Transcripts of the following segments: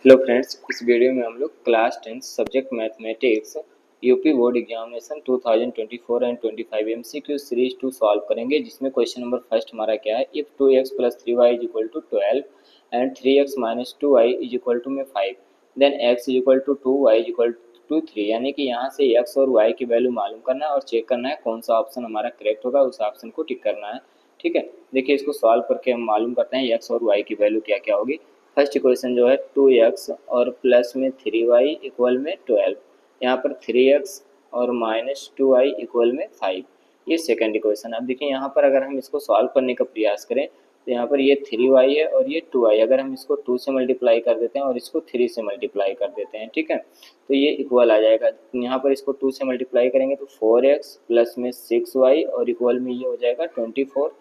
Hello friends, इस video में हम लोग class 10 subject mathematics UP board examination 2024 and 25 MCQ series 2 solve करेंगे, जिसमें क्वेश्चन नंबर फर्स्ट हमारा क्या है। If 2x plus 3y is equal to 12 एंड 3x minus 2y is equal to में 5 then x is equal to 2 y is equal to 3। यानी कि यहाँ से x और y की वैल्यू मालूम करना है और चेक करना है कौन सा ऑप्शन हमारा करेक्ट होगा, उस ऑप्शन को टिक करना है। ठीक है, देखिए इसको सॉल्व करके हम मालूम करते हैं x और y की वैल्यू क्या क्या होगी। फर्स्ट इक्वेशन जो है 2x और प्लस में 3y इक्वल में 12, यहाँ पर 3x और माइनस 2y इक्वल में 5, ये सेकंड इक्वेशन। अब देखिए यहाँ पर अगर हम इसको सॉल्व करने का प्रयास करें तो यहाँ पर ये 3y है और ये 2y, अगर हम इसको 2 से मल्टीप्लाई कर देते हैं और इसको 3 से मल्टीप्लाई कर देते हैं, ठीक है, तो ये इक्वल आ जाएगा। यहाँ पर इसको 2 से मल्टीप्लाई करेंगे तो 4x प्लस में 6y और इक्वल में ये हो जाएगा 24।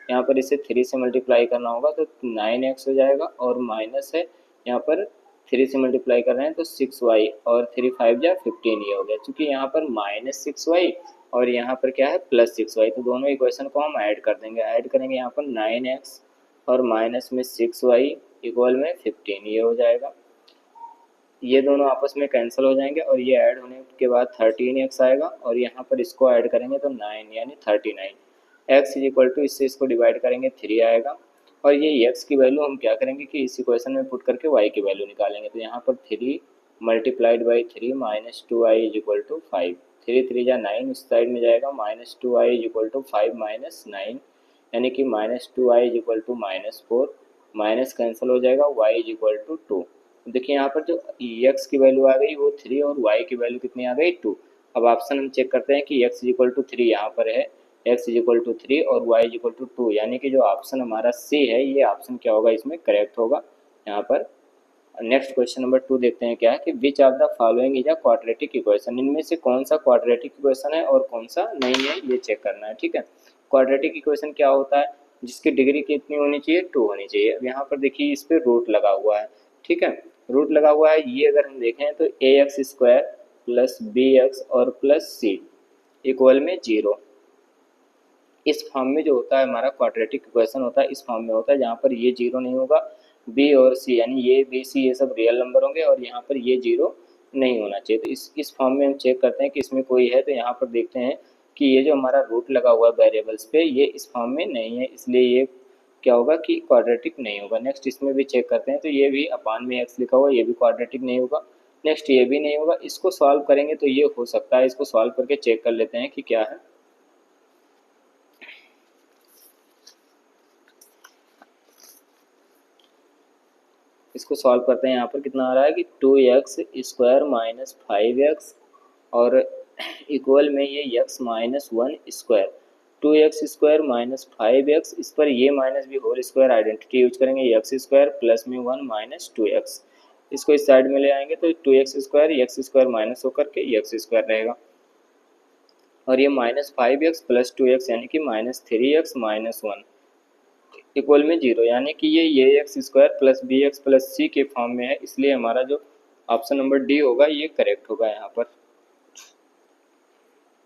यहाँ पर इसे 3 से मल्टीप्लाई करना होगा तो 9x हो जाएगा और माइनस है, यहाँ पर 3 से मल्टीप्लाई कर रहे हैं तो 6y और 3 5 जा 15 ये हो गया। क्योंकि यहाँ पर माइनस 6y और यहाँ पर क्या है प्लस 6y, तो दोनों इक्वेशन को हम ऐड कर देंगे। ऐड करेंगे यहाँ पर 9x और माइनस में 6y इक्वल में 15 ये हो जाएगा। ये दोनों आपस में कैंसिल हो जाएंगे और ये ऐड होने के बाद 13x आएगा और यहाँ पर इसको ऐड करेंगे तो 9 यानी 39। x इज इक्वल टू, इससे इसको डिवाइड करेंगे 3 आएगा और ये x की वैल्यू हम क्या करेंगे कि इस इक्वेशन में पुट करके y की वैल्यू निकालेंगे। तो यहाँ पर 3 multiplied by 3 minus 2y is equal to 5, 3 3 जा 9, उस साइड में जाएगा minus 2y is equal to 5 minus 9, यानी कि minus 2y is equal to minus 4, minus cancel हो जाएगा, y इज इक्वल टू 2। देखिए यहाँ पर जो x की वैल्यू आ गई वो 3 और y की वैल्यू कितनी आ गई 2। अब ऑप्शन हम चेक करते हैं कि x इज इक्वल टू 3 यहाँ पर है, x इज इक्वल टू 3 और y इज इक्वल टू 2, यानी कि जो ऑप्शन हमारा C है ये ऑप्शन क्या होगा, इसमें करेक्ट होगा यहाँ पर। नेक्स्ट क्वेश्चन नंबर 2 देखते हैं क्या है कि which of the following is a quadratic equation, इनमें से कौन सा क्वाड्रेटिक इक्वेशन है और कौन सा नहीं है, ये चेक करना है। ठीक है, क्वाड्रेटिक इक्वेशन क्या होता है, जिसकी डिग्री कितनी होनी चाहिए 2 होनी चाहिए। अब यहाँ पर देखिए इस पर रूट लगा हुआ है, ठीक है, रूट लगा हुआ है, ये अगर हम देखें तो ax स्क्वायर प्लस bx और प्लस c इक्वल में 0, इस फॉर्म में जो होता है हमारा क्वाड्रेटिक इक्वेशन होता है, इस फॉर्म में होता है जहाँ पर ये 0 नहीं होगा, b और c यानी ये b c ये सब रियल नंबर होंगे और यहाँ पर ये 0 नहीं होना चाहिए। तो इस फॉर्म में हम चेक करते हैं कि इसमें कोई है, तो यहाँ पर देखते हैं कि ये जो हमारा रूट लगा हुआ है वेरिएबल्स पे ये इस फॉर्म में नहीं है, इसलिए ये क्या होगा कि क्वाड्रेटिक नहीं होगा। नेक्स्ट इसमें भी चेक करते हैं तो ये भी अपान में x लिखा हुआ, ये भी क्वाड्रेटिक नहीं होगा। नेक्स्ट ये भी नहीं होगा, इसको सॉल्व करेंगे तो ये हो सकता है, इसको सॉल्व करके चेक कर लेते हैं कि क्या है। इसको सॉल्व करते हैं, यहाँ पर कितना आ रहा है कि 2x स्क्वायर माइनस 5x और इक्वल में ये x minus 1 square, 2x square minus 5x, इस पर ये माइनस भी होल स्क्वायर आइडेंटिटी यूज करेंगे, x स्क्वायर प्लस में 1 माइनस 2x, इसको इस साइड में ले आएंगे तो 2x स्क्वायर माइनस होकर के x स्क्वायर रहेगा और ये माइनस 5x प्लस 2x यानी कि माइनस 3x माइनस 1 इक्वल में 0, यानी कि ये x square plus B x plus C के फॉर्म में है, इसलिए हमारा जो ऑप्शन नंबर डी होगा ये करेक्ट होगा यहाँ पर।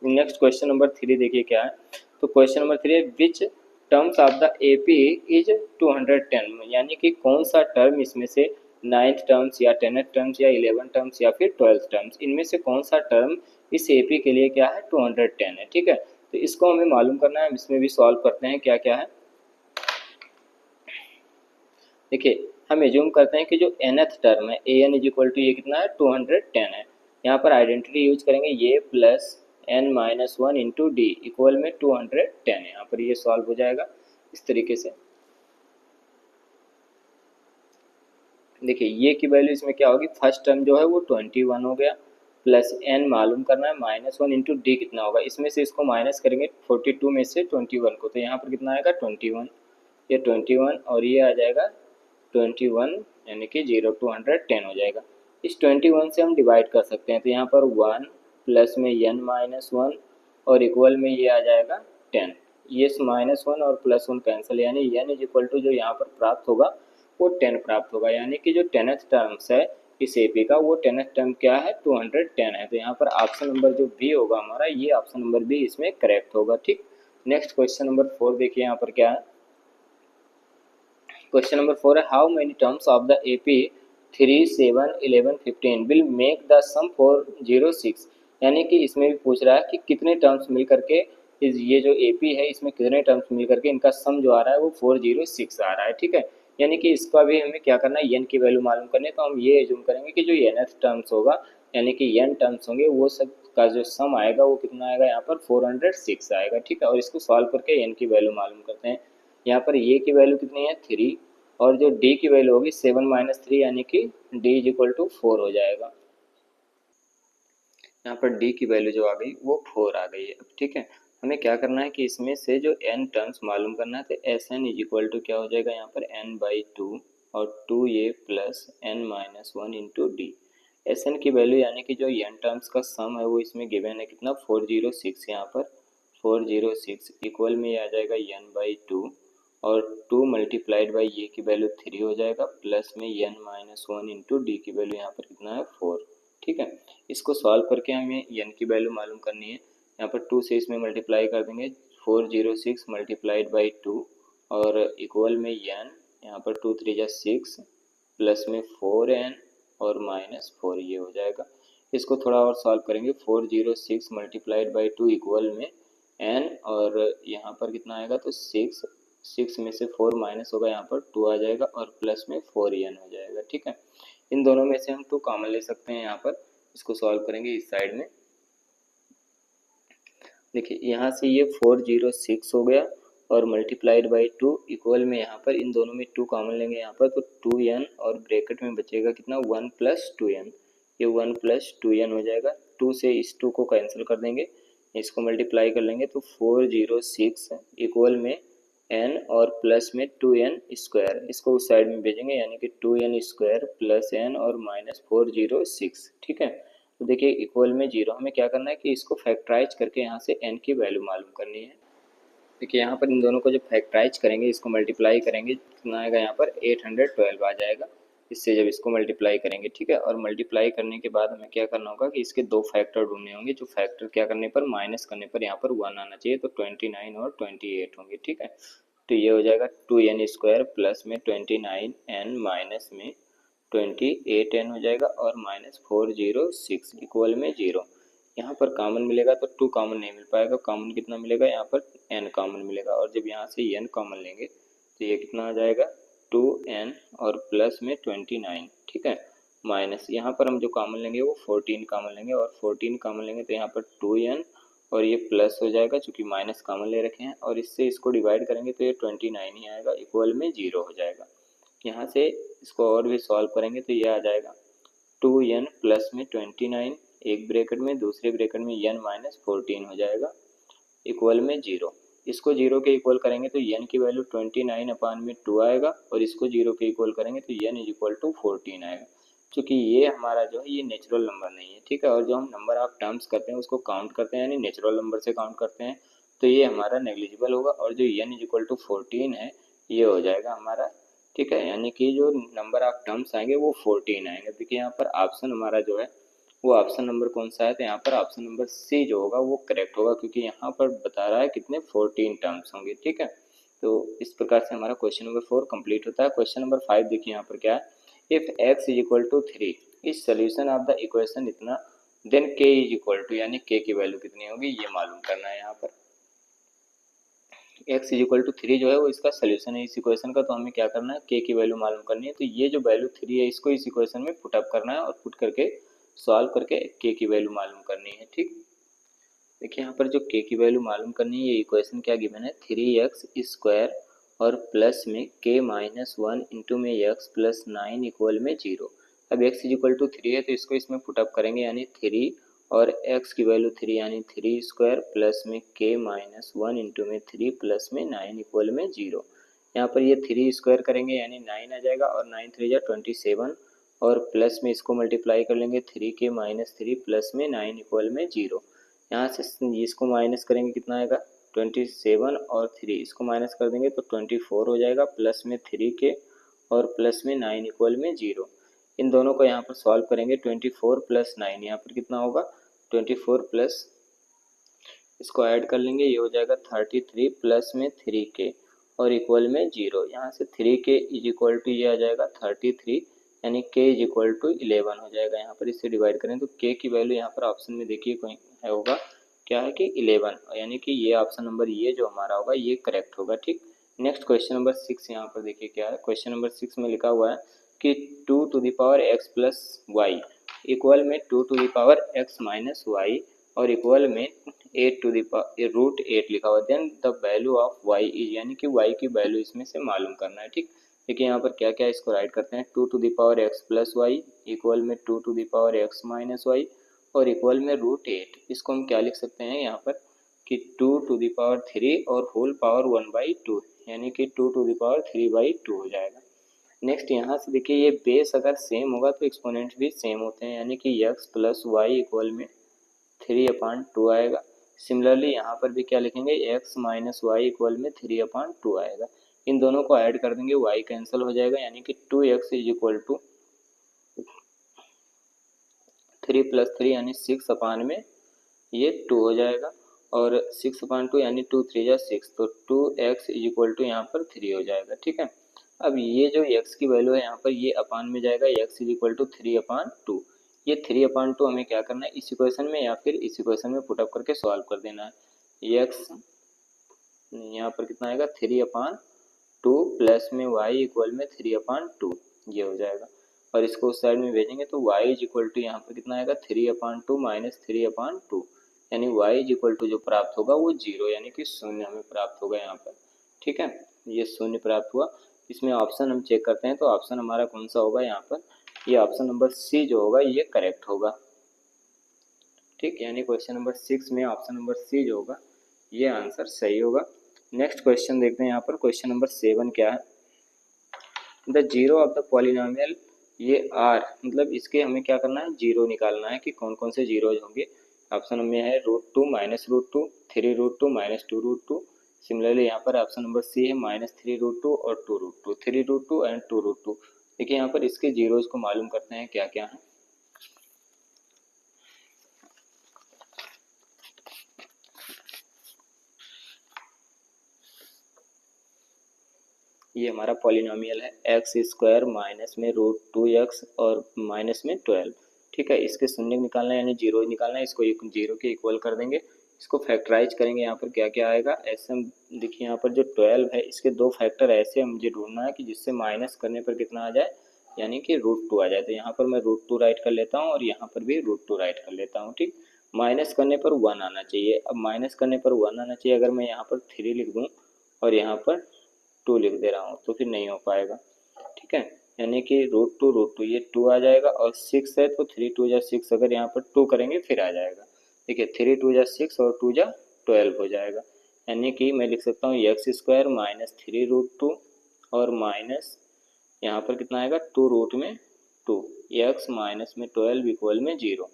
नेक्स्ट क्वेश्चन नंबर 3 देखिए क्या है। तो क्वेश्चन नंबर 3 है which terms of the AP is 210, यानी कि कौन सा टर्म इसमें से 9th टर्म्स या 10th टर्म्स या 11th टर्म्स या फिर 12th टर्म्स, इनमें से कौन सा टर्म इस एपी के लिए क्या है 210 है। ठीक है, तो इसको हमें मालूम करना है, हम इसमें भी सॉल्व करते हैं क्या क्या है। देखिए हम एज्यूम करते हैं कि जो nth टर्म है A N is equal to ये कितना है 210 है, यहाँ पर आइडेंटिटी यूज करेंगे ये plus n minus 1 into D equal में 210 है, यहाँ पर ये सॉल्व हो जाएगा इस तरीके से। देखिए ये की वैल्यू इसमें क्या होगी, फर्स्ट टर्म जो है वो 21 हो गया, प्लस n मालूम करना है माइनस 1 इंटू डी कितना होगा, इसमें से इसको माइनस करेंगे 42 में से 21 को, तो यहाँ पर कितना आएगा 21, ये 21 और ये आ जाएगा 21 यानी कि 0 210 हो जाएगा। इस 21 से हम डिवाइड कर सकते हैं, तो यहाँ पर 1 प्लस में n माइनस 1 और इक्वल में ये आ जाएगा 10, ये माइनस 1 और प्लस 1 कैंसिल, यानी n इज इक्वल टू जो यहाँ पर प्राप्त होगा वो 10 प्राप्त होगा, यानी कि जो 10th टर्म्स है इस एपी का वो 10th टर्म क्या है 210 है। तो यहाँ पर ऑप्शन नंबर जो बी होगा हमारा, ये ऑप्शन नंबर बी इसमें करेक्ट होगा। ठीक, नेक्स्ट क्वेश्चन नंबर 4 देखिए यहाँ पर क्या है। क्वेश्चन नंबर 4 है how many terms of the AP 3, 7, 11, 15 will make the sum 406। यानी कि इसमें भी पूछ रहा है कि कितने टर्म्स मिल करके ये जो एपी है इसमें कितने टर्म्स मिल करके इनका सम जो आ रहा है वो 406 आ रहा है। ठीक है, यानी कि इसका भी हमें क्या करना है, एन की वैल्यू मालूम करनी है। तो हम ये एज्यूम करेंगे कि जो nth टर्म्स होगा यानी कि एन टर्म्स होंगे वो सब का जो सम आएगा वो कितना आएगा, यहाँ पर 406 आएगा। ठीक है, और इसको सॉल्व करके एन की वैल्यू मालूम करते हैं। यहाँ पर ए की वैल्यू कितनी है 3 और जो डी की वैल्यू होगी 7 - 3 यानी कि डी इज इक्वल टू 4 हो जाएगा। यहाँ पर डी की वैल्यू जो आ गई वो 4 आ गई है। अब ठीक है, हमें क्या करना है कि इसमें से जो n टर्म्स मालूम करना है तो S N is equal to क्या हो जाएगा, यहाँ पर n/2 और 2a plus n-1 into D. S N की वैल्यू यानी कि जो n टर्म्स का सम है वो इसमें गिवन है कितना 406, यहाँ पर 406 इक्वल में ये आ जाएगा n/2 और 2 मल्टीप्लाइड बाई ये की वैल्यू 3 हो जाएगा प्लस में n-1 इंटू डी की वैल्यू यहाँ पर कितना है 4। ठीक है, इसको सॉल्व करके हमें n की वैल्यू मालूम करनी है। यहाँ पर 2 से इसमें मल्टीप्लाई कर देंगे 406 मल्टीप्लाइड बाई 2 और इक्वल में n, यहाँ पर 2 3 जा 6 प्लस में 4n और -4 ये हो जाएगा। इसको थोड़ा और सॉल्व करेंगे 406 मल्टीप्लाइड बाई 2 इक्वल में n और यहाँ पर कितना आएगा तो 6 में से 4 माइनस होगा, यहाँ पर 2 आ जाएगा और प्लस में 4n हो जाएगा। ठीक है, इन दोनों में से हम 2 कॉमन ले सकते हैं। यहाँ पर इसको सॉल्व करेंगे इस साइड में, देखिए यहाँ से ये 406 हो गया और मल्टीप्लाइड बाई 2 इक्वल में यहाँ पर इन दोनों में 2 कॉमन लेंगे यहाँ पर तो 2n और ब्रैकेट में बचेगा कितना 1 + 2n, ये 1 + 2n हो जाएगा। 2 से इस 2 को कैंसिल कर देंगे, इसको मल्टीप्लाई कर लेंगे तो 406 इक्वल में n और प्लस में 2n स्क्वायर, इसको उस साइड में भेजेंगे यानी कि 2n स्क्वायर प्लस n और -406। ठीक है, तो देखिए इक्वल में 0, हमें क्या करना है कि इसको फैक्टराइज करके यहाँ से n की वैल्यू मालूम करनी है। देखिए यहाँ पर इन दोनों को जब फैक्टराइज करेंगे इसको मल्टीप्लाई करेंगे कितना आएगा, यहाँ पर 812 आ जाएगा इससे जब इसको मल्टीप्लाई करेंगे। ठीक है, और मल्टीप्लाई करने के बाद हमें क्या करना होगा कि इसके 2 फैक्टर ढूंढने होंगे, जो फैक्टर क्या करने पर माइनस करने पर यहाँ पर 1 आना चाहिए, तो 29 और 28 होंगे। ठीक है, तो ये हो जाएगा 2n स्क्वायर प्लस में 29n माइनस में 28n हो जाएगा और -406 इक्वल में 0। यहाँ पर कॉमन मिलेगा तो 2 कॉमन नहीं मिल पाएगा, कॉमन कितना मिलेगा, यहाँ पर n कॉमन मिलेगा और जब यहाँ से n कॉमन लेंगे तो ये कितना आ जाएगा 2n और प्लस में 29। ठीक है, माइनस यहाँ पर हम जो कॉमन लेंगे वो 14 कॉमन लेंगे और 14 कॉमन लेंगे तो यहाँ पर 2n और ये प्लस हो जाएगा चूँकि माइनस कॉमन ले रखे हैं और इससे इसको डिवाइड करेंगे तो ये 29 ही आएगा इक्वल में 0 हो जाएगा। यहाँ से इसको और भी सॉल्व करेंगे तो ये आ जाएगा 2n प्लस में 29 एक ब्रैकेट में, दूसरे ब्रैकेट में n - 14 हो जाएगा इक्वल में 0। इसको 0 के इक्वल करेंगे तो n की वैल्यू 29/2 आएगा और इसको 0 के इक्वल करेंगे तो n इज इक्वल टू 14 आएगा। क्योंकि ये हमारा जो है ये नेचुरल नंबर नहीं है। ठीक है, और जो हम नंबर ऑफ टर्म्स करते हैं उसको काउंट करते हैं यानी नेचुरल नंबर से काउंट करते हैं तो ये हमारा नेग्लिजिबल होगा और जो n इज इक्वल टू 14 है ये हो जाएगा हमारा। ठीक है, यानी कि जो नंबर ऑफ टर्म्स आएंगे वो 14 आएंगे। देखिए यहाँ पर ऑप्शन हमारा जो है वो ऑप्शन नंबर कौन सा है, तो यहाँ पर ऑप्शन नंबर सी जो होगा वो करेक्ट होगा क्योंकि यहाँ पर बता रहा है कितने 14 टर्म्स होंगे। ठीक है, तो इस प्रकार से हमारा क्वेश्चन नंबर 4 कंप्लीट होता है। क्वेश्चन नंबर 5 देखिए यहाँ पर क्या है, if x is equal to 3 is solution of the equation इतना then k is equal to, यानी k की वैल्यू कितनी होगी ये मालूम करना है। यहाँ पर x इज इक्वल टू 3 जो है वो इसका सोल्यूशन है इस इक्वेशन का, तो हमें क्या करना है k की वैल्यू मालूम करनी है। तो ये जो वैल्यू 3 है इसको इस इक्वेशन में पुट अप करना है और पुट करके सॉल्व करके k की वैल्यू मालूम करनी है। ठीक, देखिए यहाँ पर जो k की वैल्यू मालूम करनी है ये इक्वेशन क्या गिवन है 3x स्क्वायर और प्लस में k - 1 इंटू में x प्लस 9 इक्वल में 0। अब x इज इक्वल टू 3 है तो इसको इसमें पुट अप करेंगे यानी 3 और x की वैल्यू 3 यानी 3 स्क्वायर प्लस में k - 1 इंटू में 3 प्लस में 9 इक्वल में 0। यहाँ पर ये 3 स्क्वायर करेंगे यानी 9 आ जाएगा और 9 3 जा 27 और प्लस में इसको मल्टीप्लाई कर लेंगे 3k - 3 प्लस में 9 इक्वल में 0। यहाँ से इसको माइनस करेंगे कितना आएगा 27 और 3 इसको माइनस कर देंगे तो 24 हो जाएगा प्लस में 3k और प्लस में 9 इक्वल में 0। इन दोनों को यहाँ पर सॉल्व करेंगे 24 + 9 यहाँ पर कितना होगा 24 प्लस इसको ऐड कर लेंगे ये हो जाएगा 33 प्लस में 3k और इक्वल में 0। यहाँ से 3k इज इक्वल टू ये आ जाएगा 33 यानी k इज इक्वल टू 11 हो जाएगा। यहाँ पर इससे डिवाइड करें तो k की वैल्यू यहाँ पर ऑप्शन में देखिए कोई है होगा क्या है कि 11, यानी कि ये ऑप्शन नंबर ये जो हमारा होगा ये करेक्ट होगा। ठीक, नेक्स्ट क्वेश्चन नंबर 6 यहाँ पर देखिए क्या है। क्वेश्चन नंबर 6 में लिखा हुआ है कि 2 to the power x plus y equal में 2 to the power x minus y और इक्वल में 8 टू द पावर रूट 8 लिखा हुआ। Then the value of y is, यानी कि y की वैल्यू इसमें से मालूम करना है। ठीक, देखिए यहाँ पर क्या क्या इसको राइट करते हैं। 2 to the power x plus y equal में 2 to the power x minus y और इक्वल में रूट 8। इसको हम क्या लिख सकते हैं यहाँ पर कि 2 टू द पावर 3 और होल पावर 1/2, यानी कि 2 टू द पावर 3/2 हो जाएगा। नेक्स्ट यहाँ से देखिए ये बेस अगर सेम होगा तो एक्सपोनेंट भी सेम होते हैं, यानी कि x प्लस वाई इक्वल में 3/2 आएगा। सिमिलरली यहाँ पर भी क्या लिखेंगे, x माइनस वाई इक्वल में 3/2 आएगा। इन दोनों को ऐड कर देंगे, y कैंसिल हो जाएगा, यानी कि 2x is equal to 3 plus 3 यानी 6 में ये 2 हो जाएगा और 6/2 यानी 2 3 जा 6, तो 2x इज इक्वल टू यहाँ पर 3 हो जाएगा। ठीक है, अब ये जो x की वैल्यू है यहाँ पर ये अपान में जाएगा, x इज इक्वल टू 3/2। ये 3/2 हमें क्या करना है इस इक्वेशन में या फिर इस इक्वेशन में पुटअप करके सॉल्व कर देना है। x यहाँ पर कितना आएगा 3/2 प्लस में y इक्वल में 3/2 ये हो जाएगा और इसको उस साइड में भेजेंगे तो y इज इक्वल टू यहाँ पर कितना आएगा 3/2 माइनस 3/2, यानी y इज इक्वल टू जो प्राप्त होगा वो 0, यानी कि शून्य हमें प्राप्त होगा यहाँ पर। ठीक है, ये शून्य प्राप्त हुआ। इसमें ऑप्शन हम चेक करते हैं तो ऑप्शन हमारा कौन सा होगा यहाँ पर, ये ऑप्शन नंबर सी जो होगा ये करेक्ट होगा। ठीक, यानी क्वेश्चन नंबर 6 में ऑप्शन नंबर सी जो होगा ये आंसर सही होगा। नेक्स्ट क्वेश्चन देखते हैं यहाँ पर। क्वेश्चन नंबर 7 क्या है, the zero of the polynomial, ये r मतलब इसके हमें क्या करना है जीरो निकालना है कि कौन कौन से जीरोज होंगे। ऑप्शन में है √2 माइनस √2, 3√2 माइनस 2√2। सिमिलरली यहाँ पर ऑप्शन नंबर सी है -3√2 और 2√2, 3√2 एंड 2√2। देखिए यहाँ पर इसके जीरोज को मालूम करते हैं क्या क्या है। ये हमारा पॉलिनोमियल है x² माइनस में √2x और माइनस में 12। ठीक है, इसके शून्य निकालना है यानी जीरो निकालना है, इसको जीरो के इक्वल कर देंगे, इसको फैक्टराइज करेंगे। यहाँ पर क्या क्या आएगा ऐसे हम देखिए यहाँ पर जो 12 है इसके दो फैक्टर ऐसे मुझे ढूंढना है कि जिससे माइनस करने पर कितना आ जाए, यानी कि √2 आ जाए। तो यहाँ पर मैं √2 राइट कर लेता हूँ और यहाँ पर भी √2 राइट कर लेता हूँ। ठीक, माइनस करने पर 1 आना चाहिए। अब माइनस करने पर 1 आना चाहिए, अगर मैं यहाँ पर 3 लिख दूँ और यहाँ पर 2 लिख दे रहा हूँ तो फिर नहीं हो पाएगा। ठीक है, यानी कि √2 ये 2 आ जाएगा और 6 है तो 3 2 जा 6, अगर यहाँ पर 2 करेंगे फिर आ जाएगा। देखिए 3 2 जा 6 और 2 जा 12 हो जाएगा, यानी कि मैं लिख सकता हूँ x² माइनस 3√2 और माइनस यहाँ पर कितना आएगा 2√2, x माइनस में 12 इक्वल में 0,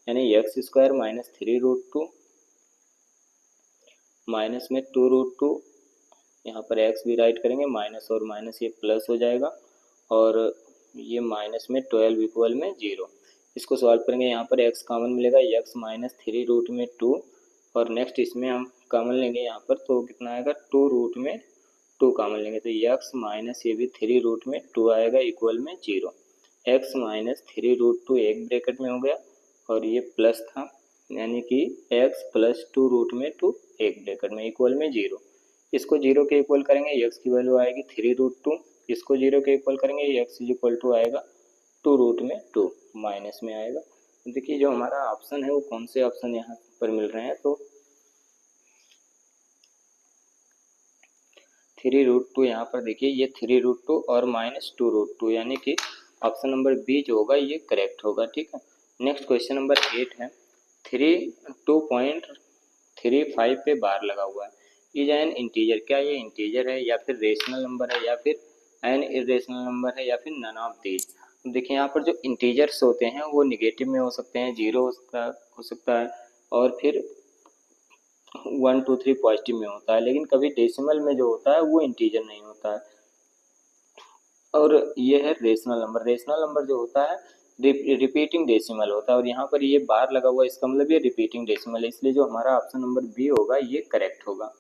यानी x² माइनस 3√2 माइनस में 2√2, यहाँ पर x भी राइट करेंगे, माइनस और माइनस ये प्लस हो जाएगा और ये माइनस में 12 इक्वल में 0। इसको सॉल्व करेंगे, यहाँ पर x कॉमन मिलेगा, x माइनस 3√2 और नेक्स्ट इसमें हम कॉमन लेंगे यहाँ पर तो कितना आएगा 2√2 कॉमन लेंगे तो x माइनस ये भी 3√2 आएगा इक्वल में 0। x माइनस 3√2 एक ब्रैकेट में हो गया और ये प्लस था, यानी कि x प्लस 2√2 एक ब्रैकेट में इक्वल में 0। इसको 0 के इक्वल करेंगे, x की वैल्यू आएगी 3√2, इसको 0 के इक्वल करेंगे, x इज इक्वल टू आएगा 2√2 माइनस में आएगा। देखिए जो हमारा ऑप्शन है वो कौन से ऑप्शन यहाँ पर मिल रहे हैं, तो 3√2 यहाँ पर देखिए ये 3√2 और माइनस 2√2, यानी कि ऑप्शन नंबर बी जो होगा ये करेक्ट होगा। ठीक है, नेक्स्ट क्वेश्चन नंबर 8 है, 2.35 पे बार लगा हुआ है, इज एन इंटीजर, क्या ये इंटीजर है या फिर रेशनल नंबर है या फिर एन इरेशनल नंबर है या फिर नन ऑफ दीज। देखिए यहाँ पर जो इंटीजर्स होते हैं वो निगेटिव में हो सकते हैं, 0 हो सकता है और फिर 1 2 3 पॉजिटिव में होता है, लेकिन कभी डेसिमल में जो होता है वो इंटीजर नहीं होता है। और ये है रेशनल नंबर, रेशनल नंबर जो होता है रिपीटिंग डेसिमल होता है और यहाँ पर ये बार लगा हुआ है, इसका मतलब ये रिपीटिंग डेसिमल है, इसलिए जो हमारा ऑप्शन नंबर बी होगा ये करेक्ट होगा।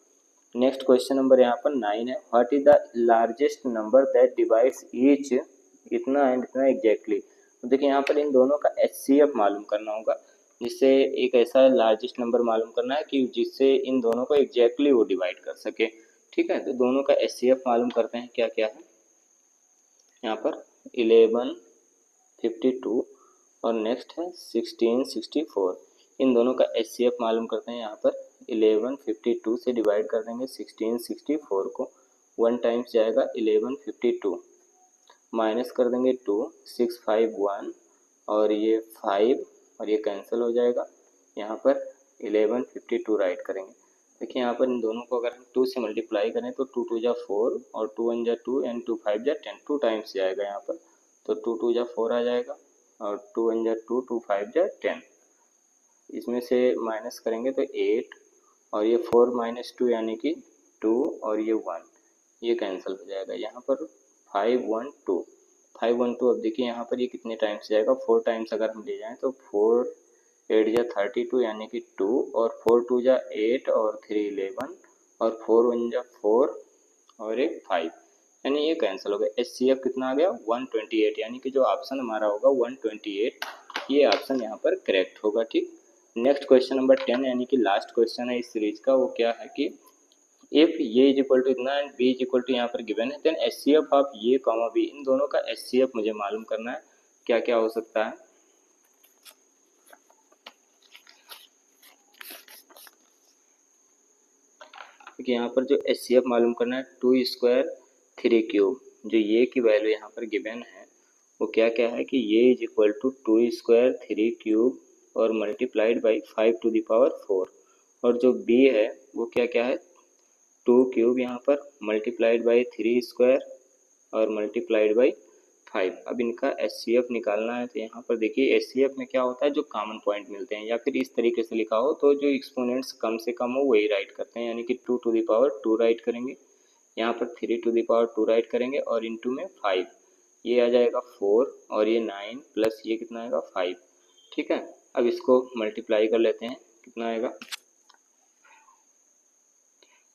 नेक्स्ट क्वेश्चन नंबर यहाँ पर 9 है, what is the largest number that divides each इतना एंड इतना एग्जैक्टली। तो देखिए यहाँ पर इन दोनों का HCF मालूम करना होगा, जिससे एक ऐसा लार्जेस्ट नंबर मालूम करना है कि जिससे इन दोनों को एग्जैक्टली वो डिवाइड कर सके। ठीक है, तो दोनों का HCF मालूम करते हैं क्या क्या है। यहाँ पर 1152 और नेक्स्ट है 1664। इन दोनों का HCF मालूम करते हैं। यहाँ पर 1152 से डिवाइड कर देंगे 1664 को, 1 टाइम्स जाएगा 1152, माइनस कर देंगे 2, 651 और ये 5 और ये कैंसिल हो जाएगा। यहाँ पर 1152 राइट करेंगे। देखिए यहाँ पर इन दोनों को अगर हम 2 से मल्टीप्लाई करें तो 2 2 जा 4 और 2 1 जा 2 एंड 2 5 जा 10, 2 टाइम्स जाएगा यहाँ पर, तो 2 2 जा 4 आ जाएगा और 2 1 जा 2, 2 5 जा 10। इसमें से माइनस करेंगे तो 8 और ये 4 माइनस 2 यानी कि 2 और ये 1, ये कैंसिल हो जाएगा। यहाँ पर 512, 512। अब देखिए यहाँ पर ये कितने टाइम्स जाएगा, 4 टाइम्स अगर हम ले जाएं तो 4 8 जा 32 यानी कि 2 और 4 2 जा 8 और 3 11 और 4 1 जा 4 और एक 5, यानी ये कैंसिल हो गया। HCF कितना आ गया 128, यानी कि जो ऑप्शन हमारा होगा 128, ये ऑप्शन यहाँ पर करेक्ट होगा। ठीक, नेक्स्ट क्वेश्चन नंबर 10 यानी कि लास्ट क्वेश्चन है इस सीरीज का, वो क्या है कि इफ ये इज इक्वल टू इतना and B is equal to यहाँ पर गिवन है, देन HCF ऑफ ये कॉमा बी, इन दोनों का HCF मुझे मालूम करना है। क्या क्या हो सकता है, क्योंकि यहाँ पर जो HCF मालूम करना है 2 स्क्वायर 3 क्यूब, जो ये की वैल्यू यहाँ पर गिवन है वो क्या क्या है कि ये is equal to 2 square 3 cube और multiplied by 5 to the power 4, और जो बी है वो क्या क्या है 2 क्यूब यहाँ पर मल्टीप्लाइड बाई 3 स्क्वायर और मल्टीप्लाइड बाई 5। अब इनका HCF निकालना है, तो यहाँ पर देखिए HCF में क्या होता है, जो कॉमन पॉइंट मिलते हैं, या फिर इस तरीके से लिखा हो तो जो एक्सपोनेंट्स कम से कम हो वही राइट करते हैं, यानी कि 2 टू द पावर 2 राइट करेंगे, यहाँ पर 3 टू द पावर 2 राइट करेंगे और इनटू में 5, ये आ जाएगा 4 और ये 9 प्लस ये कितना आएगा 5। ठीक है, अब इसको मल्टीप्लाई कर लेते हैं, कितना आएगा,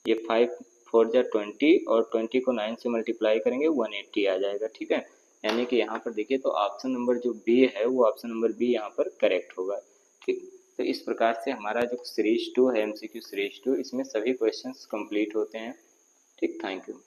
ये 5 4 जा 20 और 20 को 9 से मल्टीप्लाई करेंगे 180 आ जाएगा। ठीक है, यानी कि यहाँ पर देखिए तो ऑप्शन नंबर जो बी है वो ऑप्शन नंबर बी यहाँ पर करेक्ट होगा। ठीक, तो इस प्रकार से हमारा जो सीरीज 2 है MCQ सीरीज 2, इसमें सभी क्वेश्चंस कंप्लीट होते हैं। ठीक, थैंक यू।